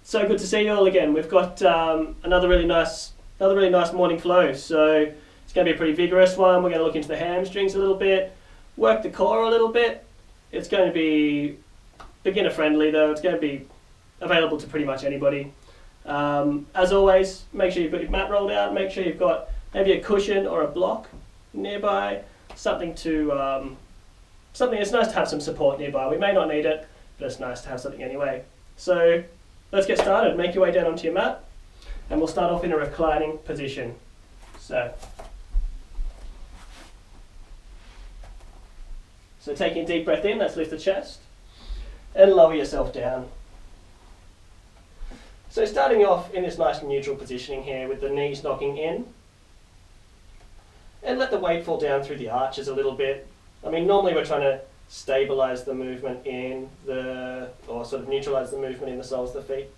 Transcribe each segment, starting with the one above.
So good to see you all again. We've got another really nice morning flow. So it's going to be a pretty vigorous one. We're going to look into the hamstrings a little bit, work the core a little bit. It's going to be beginner friendly though. It's going to be available to pretty much anybody. As always, make sure you've got your mat rolled out. Make sure you've got maybe a cushion or a block nearby. Something it's nice to have some support nearby. We may not need it, but it's nice to have something anyway. So let's get started. Make your way down onto your mat, and we'll start off in a reclining position. So taking a deep breath in, let's lift the chest, and lower yourself down. So starting off in this nice neutral positioning here with the knees knocking in, and let the weight fall down through the arches a little bit. I mean, normally we're trying to stabilize the movement or sort of neutralize the movement in the soles of the feet.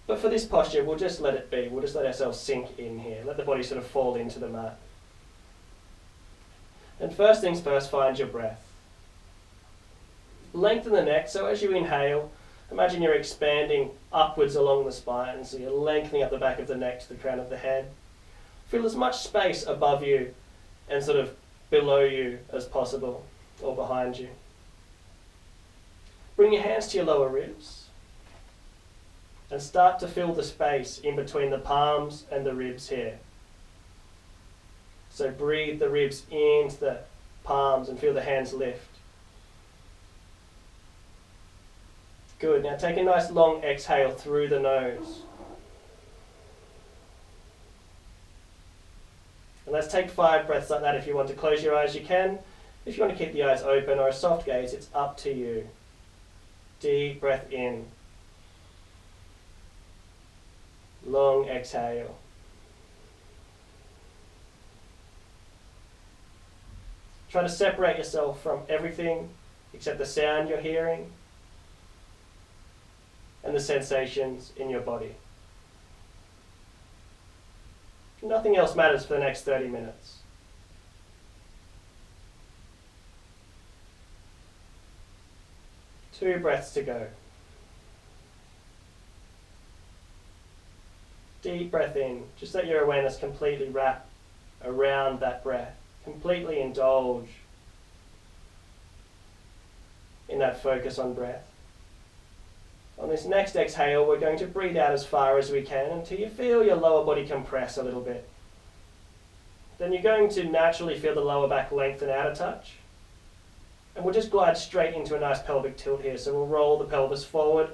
But for this posture, we'll just let it be. We'll just let ourselves sink in here. Let the body sort of fall into the mat. And first things first, find your breath. Lengthen the neck, so as you inhale, imagine you're expanding upwards along the spine, so you're lengthening up the back of the neck to the crown of the head. Feel as much space above you and sort of below you as possible, or behind you. Bring your hands to your lower ribs and start to fill the space in between the palms and the ribs here. So breathe the ribs into the palms and feel the hands lift. Good. Now take a nice long exhale through the nose. And let's take 5 breaths like that. If you want to close your eyes, you can. If you want to keep the eyes open or a soft gaze, it's up to you. Deep breath in. Long exhale. Try to separate yourself from everything except the sound you're hearing and the sensations in your body. Nothing else matters for the next 30 minutes. Two breaths to go. Deep breath in. Just let your awareness completely wrap around that breath. Completely indulge in that focus on breath. On this next exhale, we're going to breathe out as far as we can until you feel your lower body compress a little bit. Then you're going to naturally feel the lower back lengthen out a touch. And we'll just glide straight into a nice pelvic tilt here. So we'll roll the pelvis forward,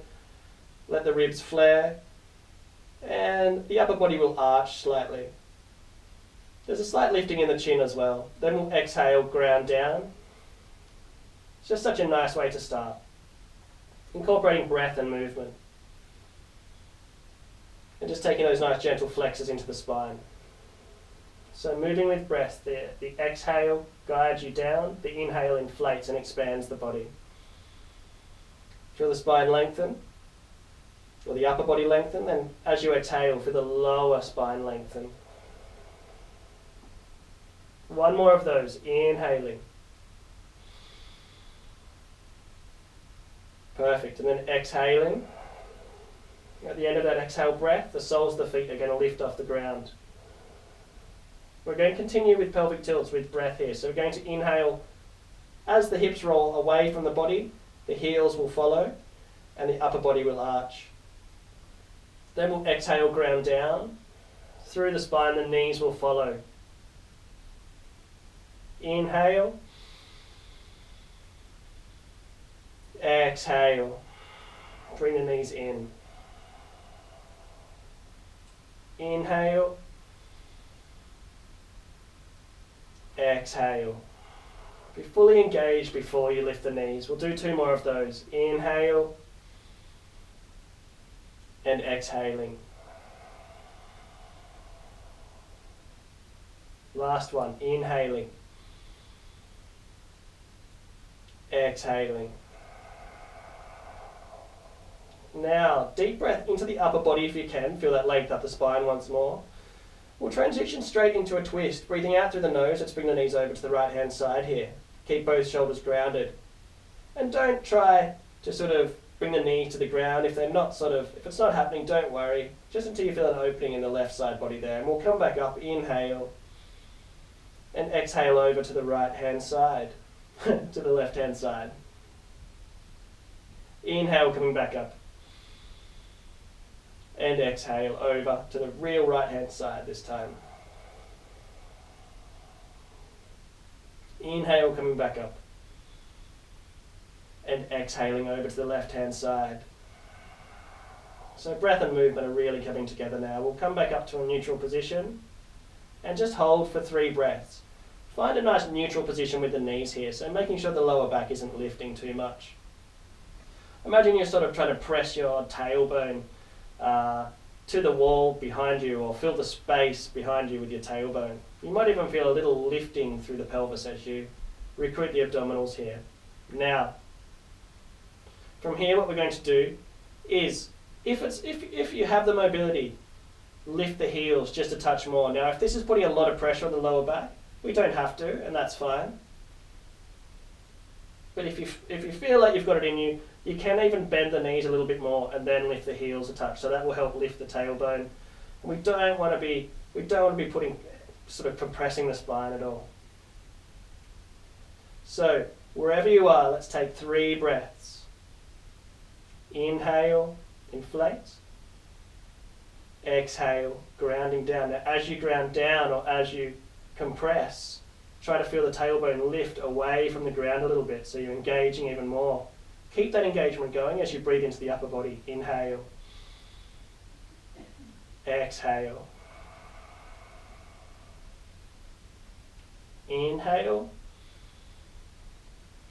let the ribs flare, and the upper body will arch slightly. There's a slight lifting in the chin as well. Then we'll exhale, ground down. It's just such a nice way to start. Incorporating breath and movement. And just taking those nice gentle flexes into the spine. So moving with breath there. The exhale guides you down. The inhale inflates and expands the body. Feel the spine lengthen, or the upper body lengthen. Then as you exhale, feel the lower spine lengthen. One more of those. Inhaling. Perfect. And then exhaling. At the end of that exhale breath, the soles of the feet are going to lift off the ground. We're going to continue with pelvic tilts with breath here. So we're going to inhale. As the hips roll away from the body, the heels will follow and the upper body will arch. Then we'll exhale, ground down. Through the spine, the knees will follow. Inhale. Exhale. Bring the knees in. Inhale. Exhale. Be fully engaged before you lift the knees. We'll do 2 more of those. Inhale. And exhaling. Last one. Inhaling. Exhaling. Now, deep breath into the upper body if you can. Feel that length up the spine once more. We'll transition straight into a twist. Breathing out through the nose. Let's bring the knees over to the right hand side here. Keep both shoulders grounded. And don't try to sort of Bring the knee to the ground. If it's not happening, don't worry. Just until you feel an opening in the left side body there. And we'll come back up, inhale, and exhale over to the right hand side, to the left hand side. Inhale, coming back up. And exhale over to the real right hand side this time. Inhale, coming back up. And exhaling over to the left hand side. So breath and movement are really coming together now. We'll come back up to a neutral position and just hold for 3 breaths. Find a nice neutral position with the knees here, so making sure the lower back isn't lifting too much. Imagine you're sort of trying to press your tailbone to the wall behind you, or fill the space behind you with your tailbone. You might even feel a little lifting through the pelvis as you recruit the abdominals here. Now, from here what we're going to do is, if you have the mobility, lift the heels just a touch more. Now if this is putting a lot of pressure on the lower back, we don't have to, and that's fine. But if you feel like you've got it in you, you can even bend the knees a little bit more and then lift the heels a touch. So that will help lift the tailbone. And we don't want to be putting, sort of compressing the spine at all. So wherever you are, let's take 3 breaths. Inhale, inflate. Exhale, grounding down. Now as you ground down or as you compress, try to feel the tailbone lift away from the ground a little bit, so you're engaging even more. Keep that engagement going as you breathe into the upper body. Inhale. Exhale. Inhale.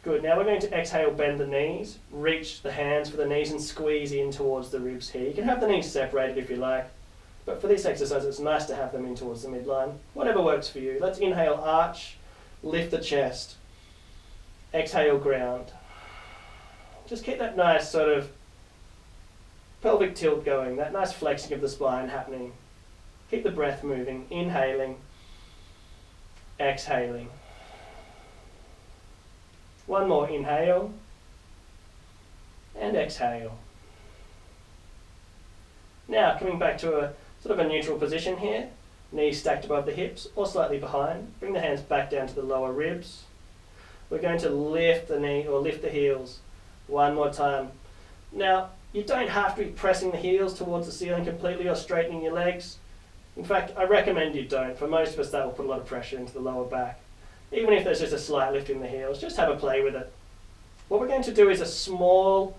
Good. Now we're going to exhale, bend the knees, reach the hands for the knees and squeeze in towards the ribs here. You can have the knees separated if you like, but for this exercise it's nice to have them in towards the midline. Whatever works for you. Let's inhale, arch, lift the chest. Exhale, ground. Just keep that nice sort of pelvic tilt going, that nice flexing of the spine happening. Keep the breath moving, inhaling, exhaling. One more, inhale, and exhale. Now coming back to a sort of a neutral position here, knees stacked above the hips or slightly behind. Bring the hands back down to the lower ribs. We're going to lift the knee or lift the heels one more time. Now, you don't have to be pressing the heels towards the ceiling completely or straightening your legs. In fact, I recommend you don't. For most of us, that will put a lot of pressure into the lower back. Even if there's just a slight lift in the heels, just have a play with it. What we're going to do is a small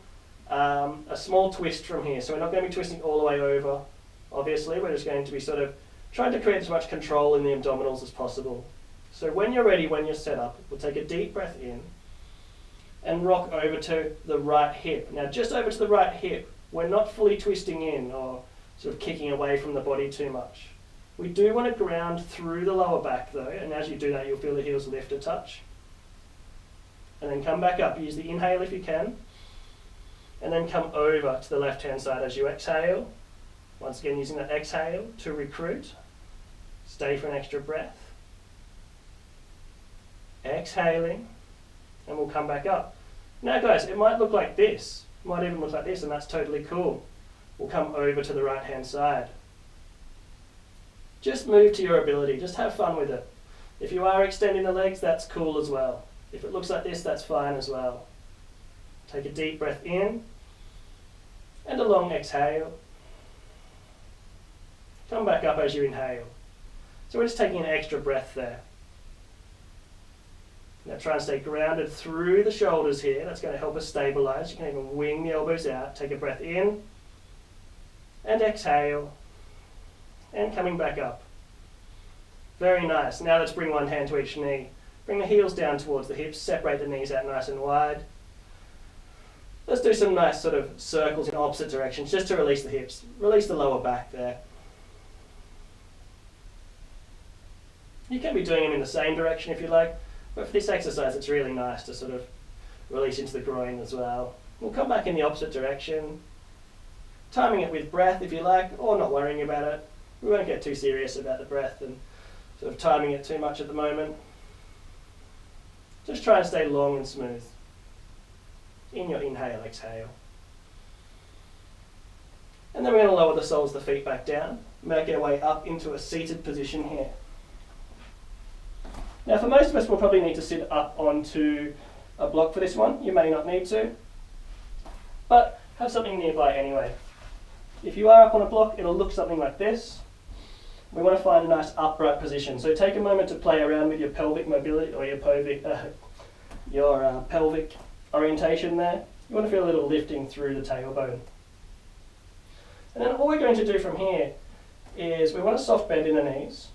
twist from here. So we're not going to be twisting all the way over, obviously. We're just going to be sort of trying to create as much control in the abdominals as possible. So when you're ready, when you're set up, we'll take a deep breath in and rock over to the right hip. Now just over to the right hip, we're not fully twisting in or sort of kicking away from the body too much. We do want to ground through the lower back though, and as you do that you'll feel the heels lift a touch. And then come back up, use the inhale if you can, and then come over to the left hand side as you exhale. Once again using that exhale to recruit. Stay for an extra breath. Exhaling, and we'll come back up. Now guys, it might look like this, it might even look like this, and that's totally cool. We'll come over to the right hand side. Just move to your ability, just have fun with it. If you are extending the legs, that's cool as well. If it looks like this, that's fine as well. Take a deep breath in, and a long exhale. Come back up as you inhale. So we're just taking an extra breath there. Now try and stay grounded through the shoulders here. That's going to help us stabilize. You can even wing the elbows out. Take a breath in and exhale and coming back up. Very nice. Now let's bring one hand to each knee. Bring the heels down towards the hips. Separate the knees out nice and wide. Let's do some nice sort of circles in opposite directions just to release the hips. Release the lower back there. You can be doing them in the same direction if you like. But for this exercise, it's really nice to sort of release into the groin as well. We'll come back in the opposite direction, timing it with breath if you like, or not worrying about it. We won't get too serious about the breath and sort of timing it too much at the moment. Just try and stay long and smooth. In your inhale, exhale. And then we're going to lower the soles of the feet back down, make our way up into a seated position here. Now for most of us, we'll probably need to sit up onto a block for this one. You may not need to, but have something nearby anyway. If you are up on a block, it'll look something like this. We want to find a nice upright position. So take a moment to play around with your pelvic mobility or your pelvic orientation there. You want to feel a little lifting through the tailbone. And then all we're going to do from here is we want a soft bend in the knees,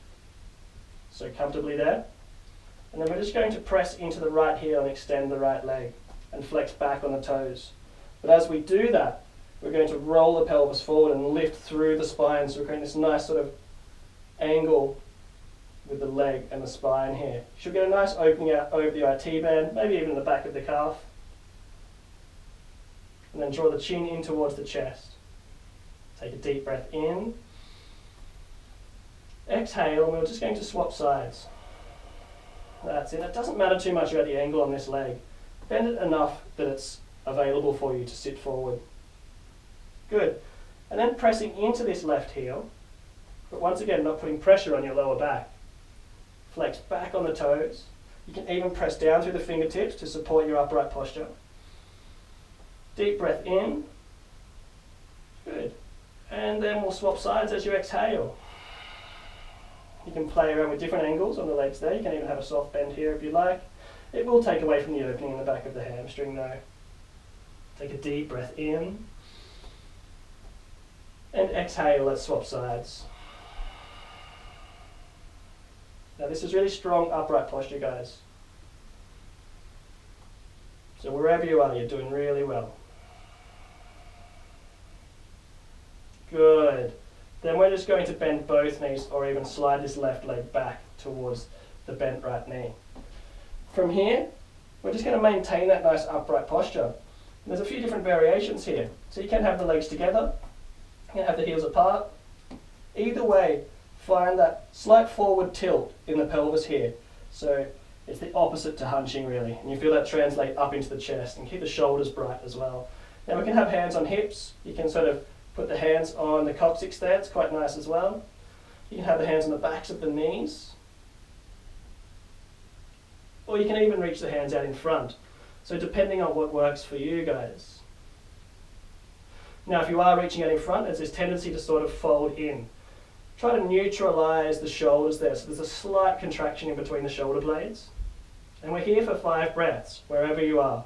so comfortably there. And then we're just going to press into the right heel and extend the right leg and flex back on the toes. But as we do that, we're going to roll the pelvis forward and lift through the spine, so we're creating this nice sort of angle with the leg and the spine here. You should get a nice opening out over the IT band, maybe even the back of the calf. And then draw the chin in towards the chest. Take a deep breath in. Exhale, and we're just going to swap sides. That's it. It doesn't matter too much about the angle on this leg. Bend it enough that it's available for you to sit forward. Good. And then pressing into this left heel, but once again not putting pressure on your lower back. Flex back on the toes. You can even press down through the fingertips to support your upright posture. Deep breath in. Good. And then we'll swap sides as you exhale. You can play around with different angles on the legs there. You can even have a soft bend here if you like. It will take away from the opening in the back of the hamstring though. Take a deep breath in. And exhale, let's swap sides. Now this is really strong upright posture, guys. So wherever you are, you're doing really well. Good. Then we're just going to bend both knees or even slide this left leg back towards the bent right knee. From here, we're just going to maintain that nice upright posture. And there's a few different variations here. So you can have the legs together, you can have the heels apart. Either way, find that slight forward tilt in the pelvis here. So it's the opposite to hunching really. And you feel that translate up into the chest and keep the shoulders bright as well. Now we can have hands on hips. You can sort of put the hands on the coccyx there, it's quite nice as well. You can have the hands on the backs of the knees. Or you can even reach the hands out in front. So depending on what works for you guys. Now if you are reaching out in front, there's this tendency to sort of fold in. Try to neutralize the shoulders there, so there's a slight contraction in between the shoulder blades. And we're here for 5 breaths, wherever you are.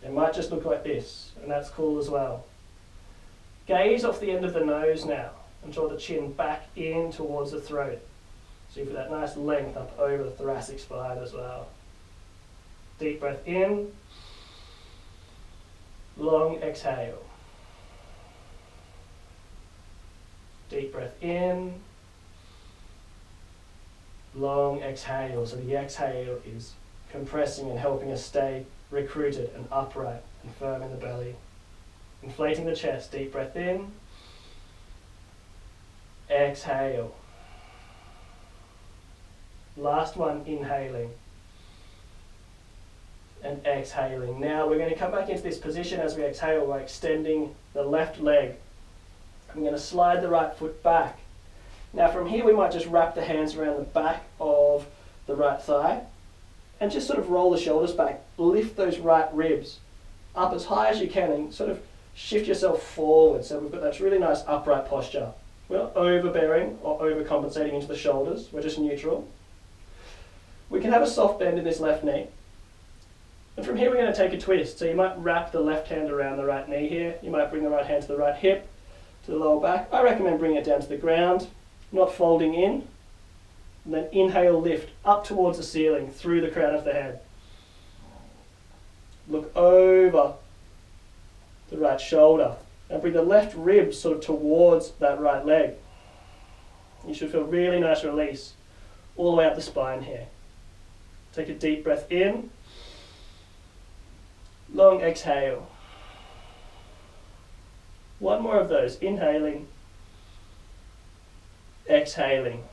It might just look like this, and that's cool as well. Gaze off the end of the nose now and draw the chin back in towards the throat. So you put that nice length up over the thoracic spine as well. Deep breath in. Long exhale. Deep breath in. Long exhale. So the exhale is compressing and helping us stay recruited and upright and firm in the belly. Inflating the chest, deep breath in, exhale. Last one, inhaling and exhaling. Now we're going to come back into this position as we exhale by extending the left leg. I'm going to slide the right foot back. Now from here we might just wrap the hands around the back of the right thigh and just sort of roll the shoulders back. Lift those right ribs up as high as you can and sort of shift yourself forward, so we've got that really nice upright posture. We're not overbearing or overcompensating into the shoulders, we're just neutral. We can have a soft bend in this left knee. And from here we're going to take a twist, so you might wrap the left hand around the right knee here, you might bring the right hand to the right hip, to the lower back. I recommend bringing it down to the ground, not folding in. And then inhale, lift up towards the ceiling, through the crown of the head. Look over the right shoulder and bring the left rib sort of towards that right leg. You should feel really nice release all the way up the spine here. Take a deep breath in, long exhale. One more of those, inhaling, exhaling.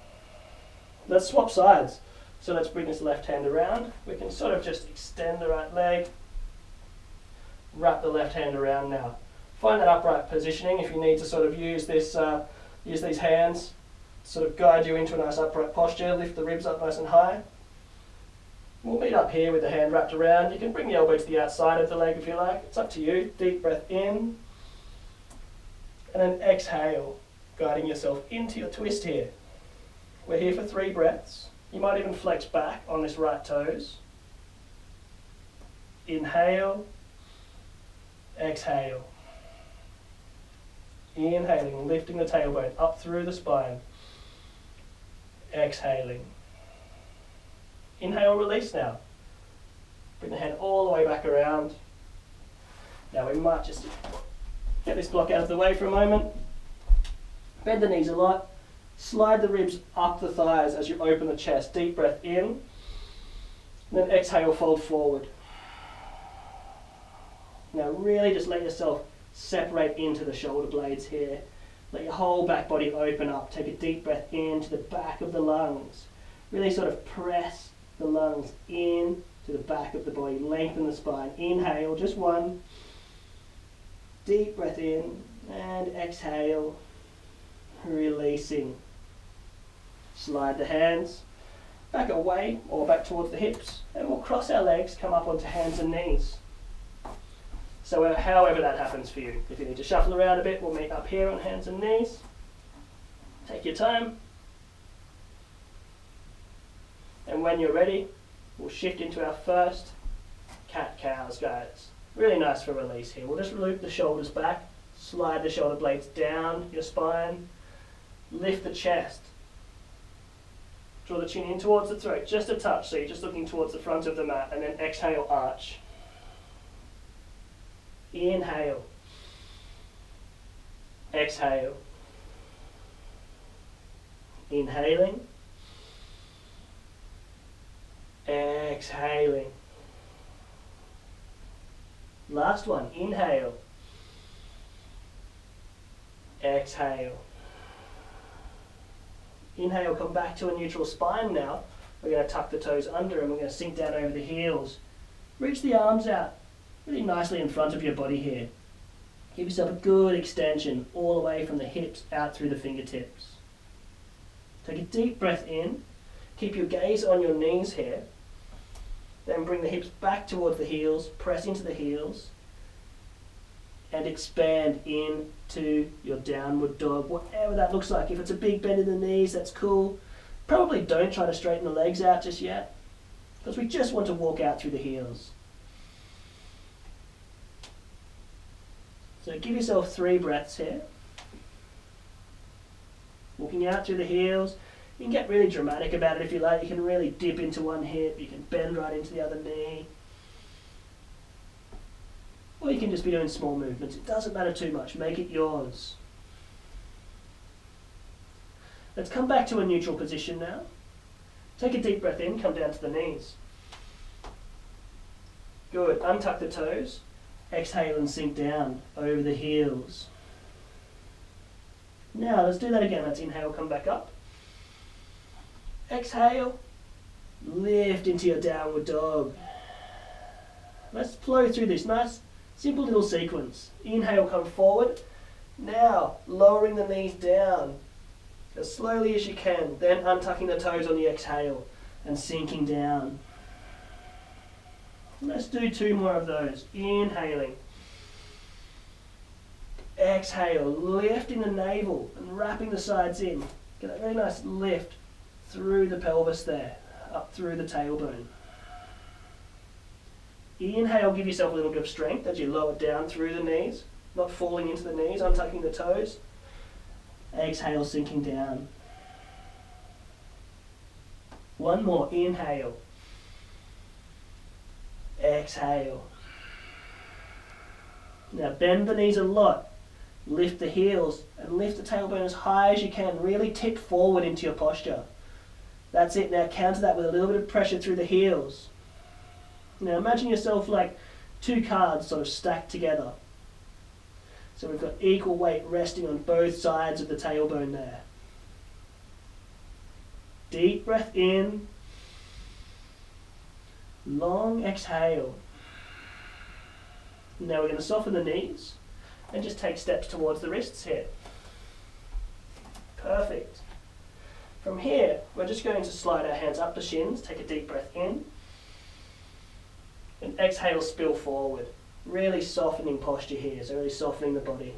Let's swap sides. So let's bring this left hand around. We can sort of just extend the right leg. Wrap the left hand around now. Find that upright positioning if you need to sort of use this, use these hands, sort of guide you into a nice upright posture. Lift the ribs up nice and high. We'll meet up here with the hand wrapped around. You can bring the elbow to the outside of the leg if you like. It's up to you. Deep breath in, and then exhale, guiding yourself into your twist here. We're here for 3 breaths. You might even flex back on this right toes. Inhale, exhale. Inhaling, lifting the tailbone up through the spine. Exhaling. Inhale, release now. Bring the hand all the way back around. Now we might just get this block out of the way for a moment. Bend the knees a lot. Slide the ribs up the thighs as you open the chest. Deep breath in. And then exhale, fold forward. Now really just let yourself separate into the shoulder blades here. Let your whole back body open up. Take a deep breath into the back of the lungs. Really sort of press the lungs in to the back of the body. Lengthen the spine. Inhale, just 1. Deep breath in and exhale. Releasing. Slide the hands back away or back towards the hips, and we'll cross our legs, come up onto hands and knees. So however that happens for you. If you need to shuffle around a bit, we'll meet up here on hands and knees. Take your time. And when you're ready, we'll shift into our first cat-cows, guys. Really nice for release here. We'll just loop the shoulders back, slide the shoulder blades down your spine, lift the chest. Draw the chin in towards the throat, just a touch, so you're just looking towards the front of the mat, and then exhale, arch. Inhale. Exhale. Inhaling. Exhaling. Last one, inhale. Exhale. Inhale, come back to a neutral spine now. We're going to tuck the toes under and we're going to sink down over the heels. Reach the arms out really nicely in front of your body here. Give yourself a good extension all the way from the hips out through the fingertips. Take a deep breath in. Keep your gaze on your knees here. Then bring the hips back towards the heels, press into the heels, and expand into your downward dog, whatever that looks like. If it's a big bend in the knees, that's cool. Probably don't try to straighten the legs out just yet, because we just want to walk out through the heels. So give yourself 3 breaths here. Walking out through the heels. You can get really dramatic about it if you like. You can really dip into one hip. You can bend right into the other knee. Or you can just be doing small movements. It doesn't matter too much. Make it yours. Let's come back to a neutral position now. Take a deep breath in. Come down to the knees. Good. Untuck the toes. Exhale and sink down over the heels. Now let's do that again. Let's inhale, come back up. Exhale, lift into your downward dog. Let's flow through this nice, simple little sequence. Inhale, come forward. Now, lowering the knees down as slowly as you can. Then untucking the toes on the exhale and sinking down. Let's do 2 more of those. Inhaling. Exhale, lifting the navel and wrapping the sides in. Get a very nice lift through the pelvis there, up through the tailbone. Inhale, give yourself a little bit of strength as you lower down through the knees, not falling into the knees, untucking the toes. Exhale, sinking down. 1 more, inhale. Exhale. Now bend the knees a lot. Lift the heels and lift the tailbone as high as you can. Really tip forward into your posture. That's it. Now counter that with a little bit of pressure through the heels. Now imagine yourself like 2 cards sort of stacked together. So we've got equal weight resting on both sides of the tailbone there. Deep breath in. Long exhale. Now we're going to soften the knees and just take steps towards the wrists here. Perfect. From here, we're just going to slide our hands up the shins, take a deep breath in, and exhale, spill forward. Really softening posture here, so really softening the body.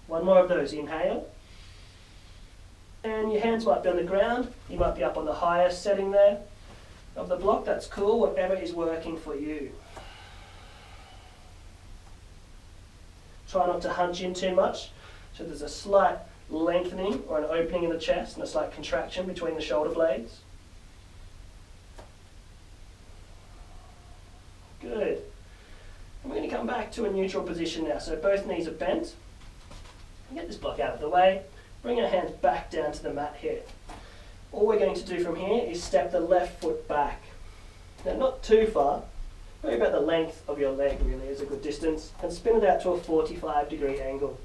One more of those, inhale. And your hands might be on the ground, you might be up on the highest setting there of the block, that's cool, whatever is working for you. Try not to hunch in too much, so there's a slight lengthening or an opening in the chest and a slight contraction between the shoulder blades. Good. And we're going to come back to a neutral position now, so both knees are bent. Get this block out of the way, bring our hands back down to the mat here. All we're going to do from here is step the left foot back. Now not too far, probably about the length of your leg really is a good distance, and spin it out to a 45-degree angle.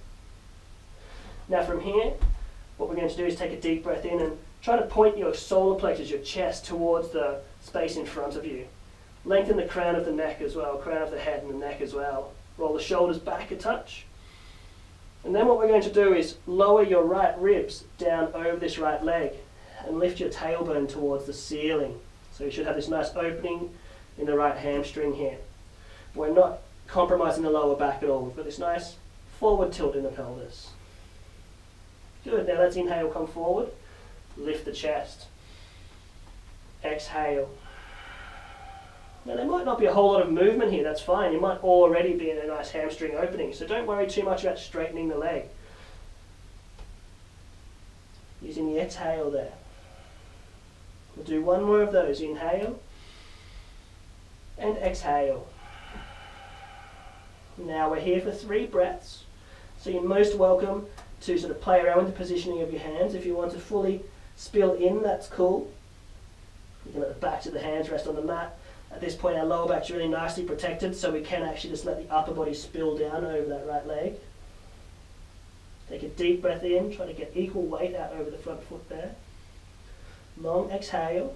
Now from here, what we're going to do is take a deep breath in and try to point your solar plexus, your chest, towards the space in front of you. Lengthen the crown of the neck as well, crown of the head and the neck as well. Roll the shoulders back a touch. And then what we're going to do is lower your right ribs down over this right leg and lift your tailbone towards the ceiling. So you should have this nice opening in the right hamstring here. We're not compromising the lower back at all. We've got this nice forward tilt in the pelvis. Good, now let's inhale, come forward, lift the chest. Exhale. Now there might not be a whole lot of movement here, that's fine. You might already be in a nice hamstring opening, so don't worry too much about straightening the leg. Using the exhale there. We'll do one more of those, inhale and exhale. Now we're here for 3 breaths, so you're most welcome to sort of play around with the positioning of your hands. If you want to fully spill in, that's cool. You can let the backs of the hands rest on the mat. At this point our lower back's really nicely protected, so we can actually just let the upper body spill down over that right leg. Take a deep breath in, try to get equal weight out over the front foot there. Long exhale.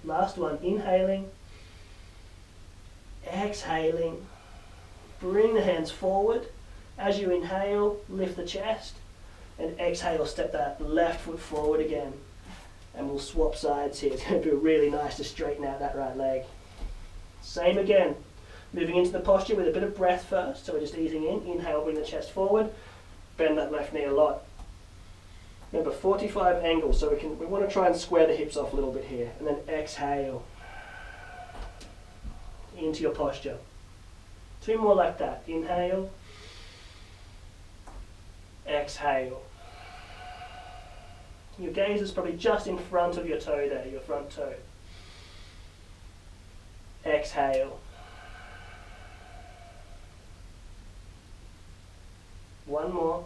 Last one, inhaling, exhaling. Bring the hands forward. As you inhale, lift the chest, and exhale, step that left foot forward again. And we'll swap sides here. It's going to be really nice to straighten out that right leg. Same again. Moving into the posture with a bit of breath first. So we're just easing in. Inhale, bring the chest forward. Bend that left knee a lot. Remember, 45 angles, so we want to try and square the hips off a little bit here. And then exhale. Into your posture. 2 more like that. Inhale. Exhale. Your gaze is probably just in front of your toe there, your front toe. Exhale. One more.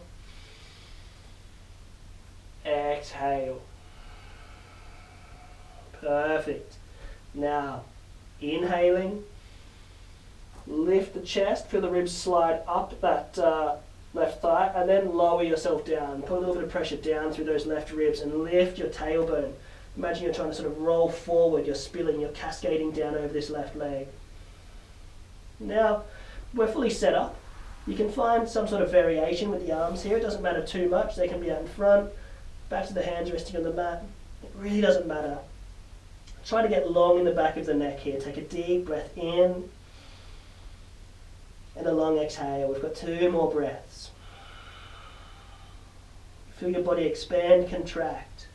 Exhale. Perfect. Now, inhaling. Lift the chest, feel the ribs slide up that left thigh, and then lower yourself down. Put a little bit of pressure down through those left ribs and lift your tailbone. Imagine you're trying to sort of roll forward, you're spilling, you're cascading down over this left leg. Now, we're fully set up. You can find some sort of variation with the arms here. It doesn't matter too much. They can be out in front, back to the hands resting on the mat. It really doesn't matter. Try to get long in the back of the neck here. Take a deep breath in and a long exhale. We've got 2 more breaths. Feel your body expand, contract.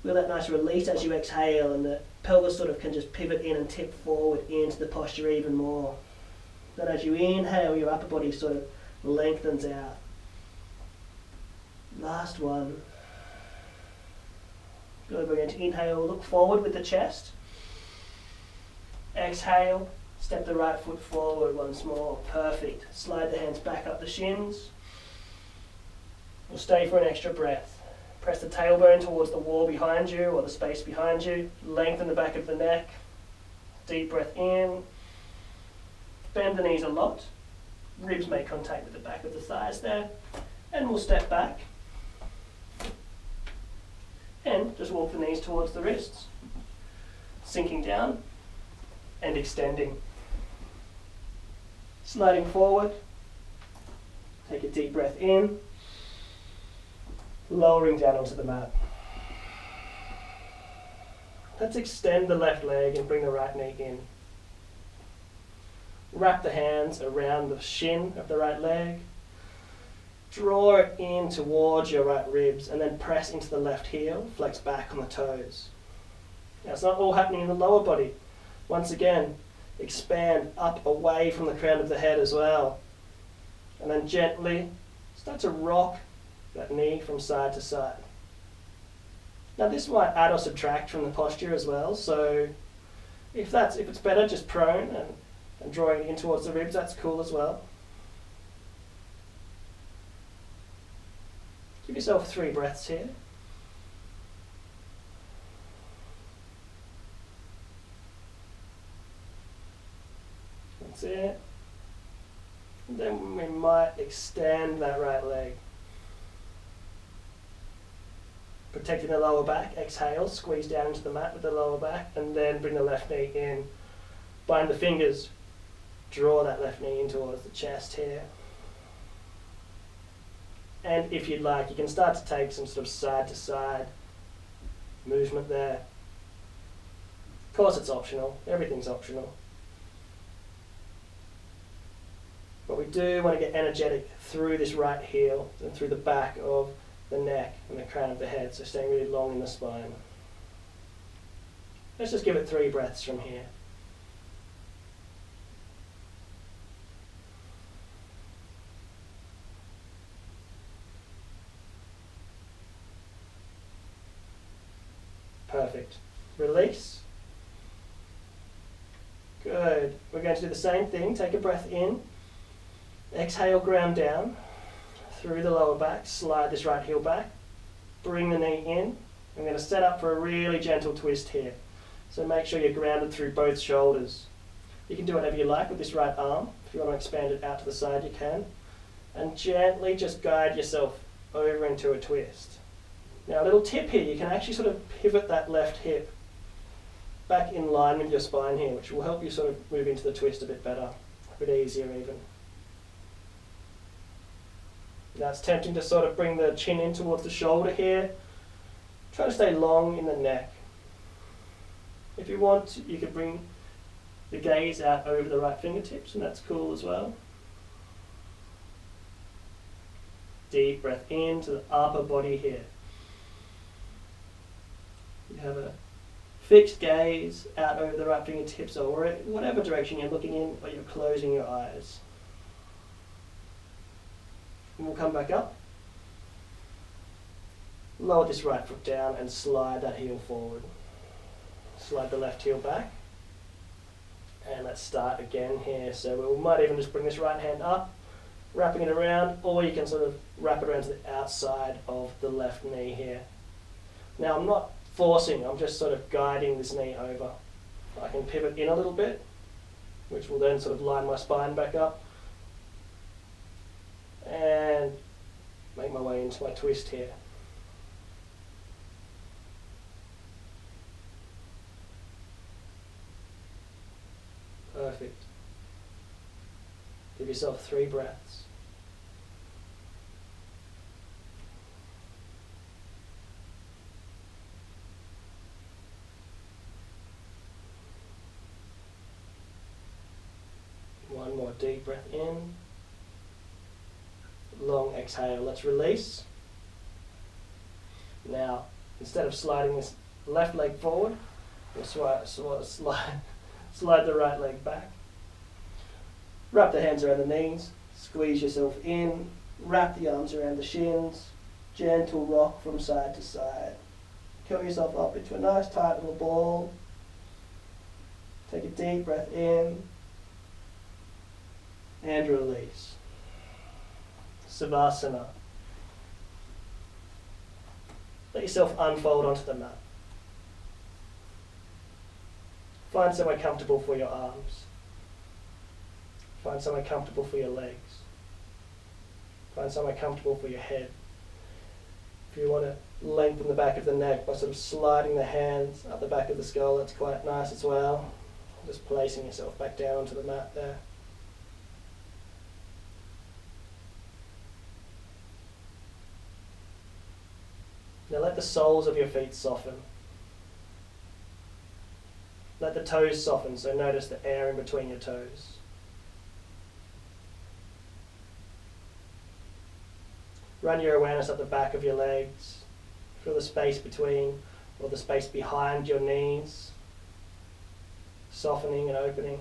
Feel that nice release as you exhale, and the pelvis sort of can just pivot in and tip forward into the posture even more. Then as you inhale, your upper body sort of lengthens out. Last one. Good, we're going to inhale, look forward with the chest. Exhale. Step the right foot forward once more. Perfect. Slide the hands back up the shins. We'll stay for an extra breath. Press the tailbone towards the wall behind you or the space behind you. Lengthen the back of the neck. Deep breath in. Bend the knees a lot. Ribs make contact with the back of the thighs there. And we'll step back. And just walk the knees towards the wrists. Sinking down and extending. Sliding forward, take a deep breath in, lowering down onto the mat. Let's extend the left leg and bring the right knee in. Wrap the hands around the shin of the right leg. Draw it in towards your right ribs and then press into the left heel, flex back on the toes. Now it's not all happening in the lower body. Once again, expand up away from the crown of the head as well. And then gently start to rock that knee from side to side. Now this might add or subtract from the posture as well, so if it's better, just prone and drawing in towards the ribs, that's cool as well. Give yourself 3 breaths here. That's it. And then we might extend that right leg. Protecting the lower back, exhale, squeeze down into the mat with the lower back, and then bring the left knee in. Bind the fingers, draw that left knee in towards the chest here. And if you'd like, you can start to take some sort of side to side movement there. Of course it's optional, everything's optional. But we do want to get energetic through this right heel and through the back of the neck and the crown of the head, so staying really long in the spine. Let's just give it 3 breaths from here. Perfect. Release. Good. We're going to do the same thing. Take a breath in. Exhale, ground down. Through the lower back, slide this right heel back, bring the knee in. I'm going to set up for a really gentle twist here. So make sure you're grounded through both shoulders. You can do whatever you like with this right arm. If you want to expand it out to the side, you can. And gently just guide yourself over into a twist. Now a little tip here, you can actually sort of pivot that left hip back in line with your spine here, which will help you sort of move into the twist a bit better, a bit easier even. Now it's tempting to sort of bring the chin in towards the shoulder here. Try to stay long in the neck. If you want, you could bring the gaze out over the right fingertips, and that's cool as well. Deep breath into the upper body here. You have a fixed gaze out over the right fingertips or whatever direction you're looking in, or you're closing your eyes. And we'll come back up. Lower this right foot down and slide that heel forward. Slide the left heel back. And let's start again here. So we might even just bring this right hand up, wrapping it around, or you can sort of wrap it around to the outside of the left knee here. Now I'm not forcing, I'm just sort of guiding this knee over. I can pivot in a little bit, which will then sort of line my spine back up. And make my way into my twist here. Perfect. Give yourself 3 breaths. One more deep breath in. Long exhale. Let's release. Now, instead of sliding this left leg forward, we'll slide the right leg back. Wrap the hands around the knees. Squeeze yourself in. Wrap the arms around the shins. Gentle rock from side to side. Curl yourself up into a nice tight little ball. Take a deep breath in. And release. Savasana. Let yourself unfold onto the mat. Find somewhere comfortable for your arms. Find somewhere comfortable for your legs. Find somewhere comfortable for your head. If you want to lengthen the back of the neck by sort of sliding the hands up the back of the skull, that's quite nice as well. Just placing yourself back down onto the mat there. Now let the soles of your feet soften. Let the toes soften, so notice the air in between your toes. Run your awareness up the back of your legs. Feel the space between or the space behind your knees, softening and opening.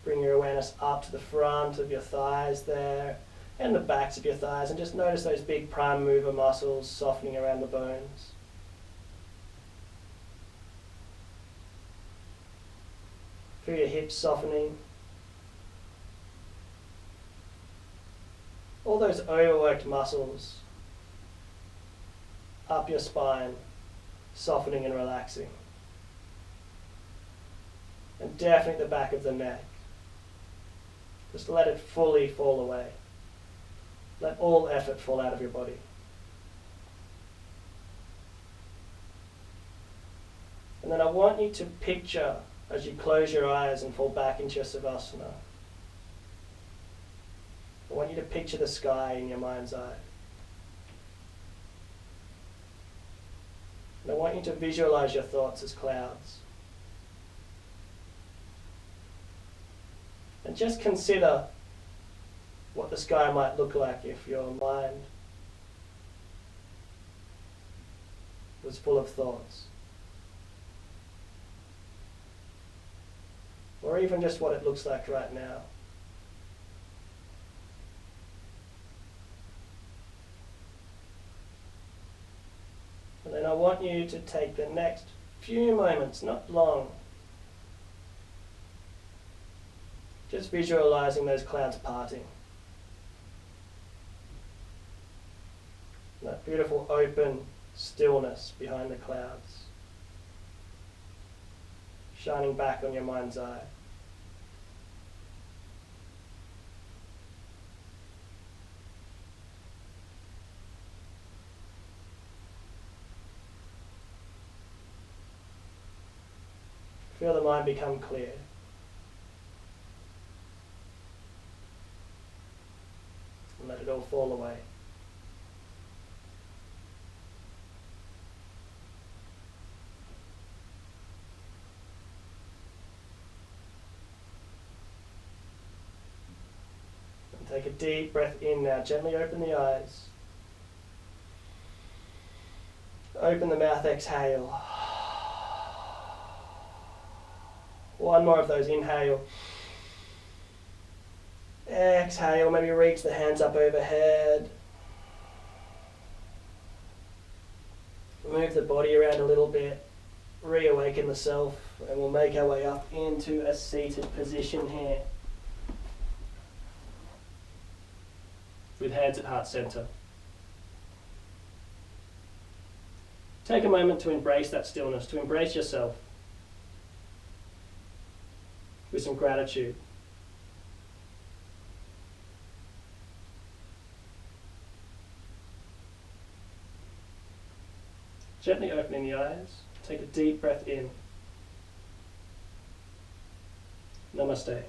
Bring your awareness up to the front of your thighs there and the backs of your thighs, and just notice those big prime mover muscles softening around the bones. Feel your hips softening. All those overworked muscles up your spine, softening and relaxing. And definitely the back of the neck. Just let it fully fall away. Let all effort fall out of your body. And then I want you to picture, as you close your eyes and fall back into your Savasana, I want you to picture the sky in your mind's eye. And I want you to visualize your thoughts as clouds. And just consider what the sky might look like if your mind was full of thoughts. Or even just what it looks like right now. And then I want you to take the next few moments, not long, just visualizing those clouds parting. That beautiful open stillness behind the clouds, shining back on your mind's eye. Feel the mind become clear. And let it all fall away. And take a deep breath in now. Gently open the eyes. Open the mouth, exhale. One more of those, inhale. Exhale, maybe reach the hands up overhead. Move the body around a little bit. Reawaken the self, and we'll make our way up into a seated position here. With hands at heart center. Take a moment to embrace that stillness, to embrace yourself with some gratitude. Gently opening the eyes, take a deep breath in. Namaste.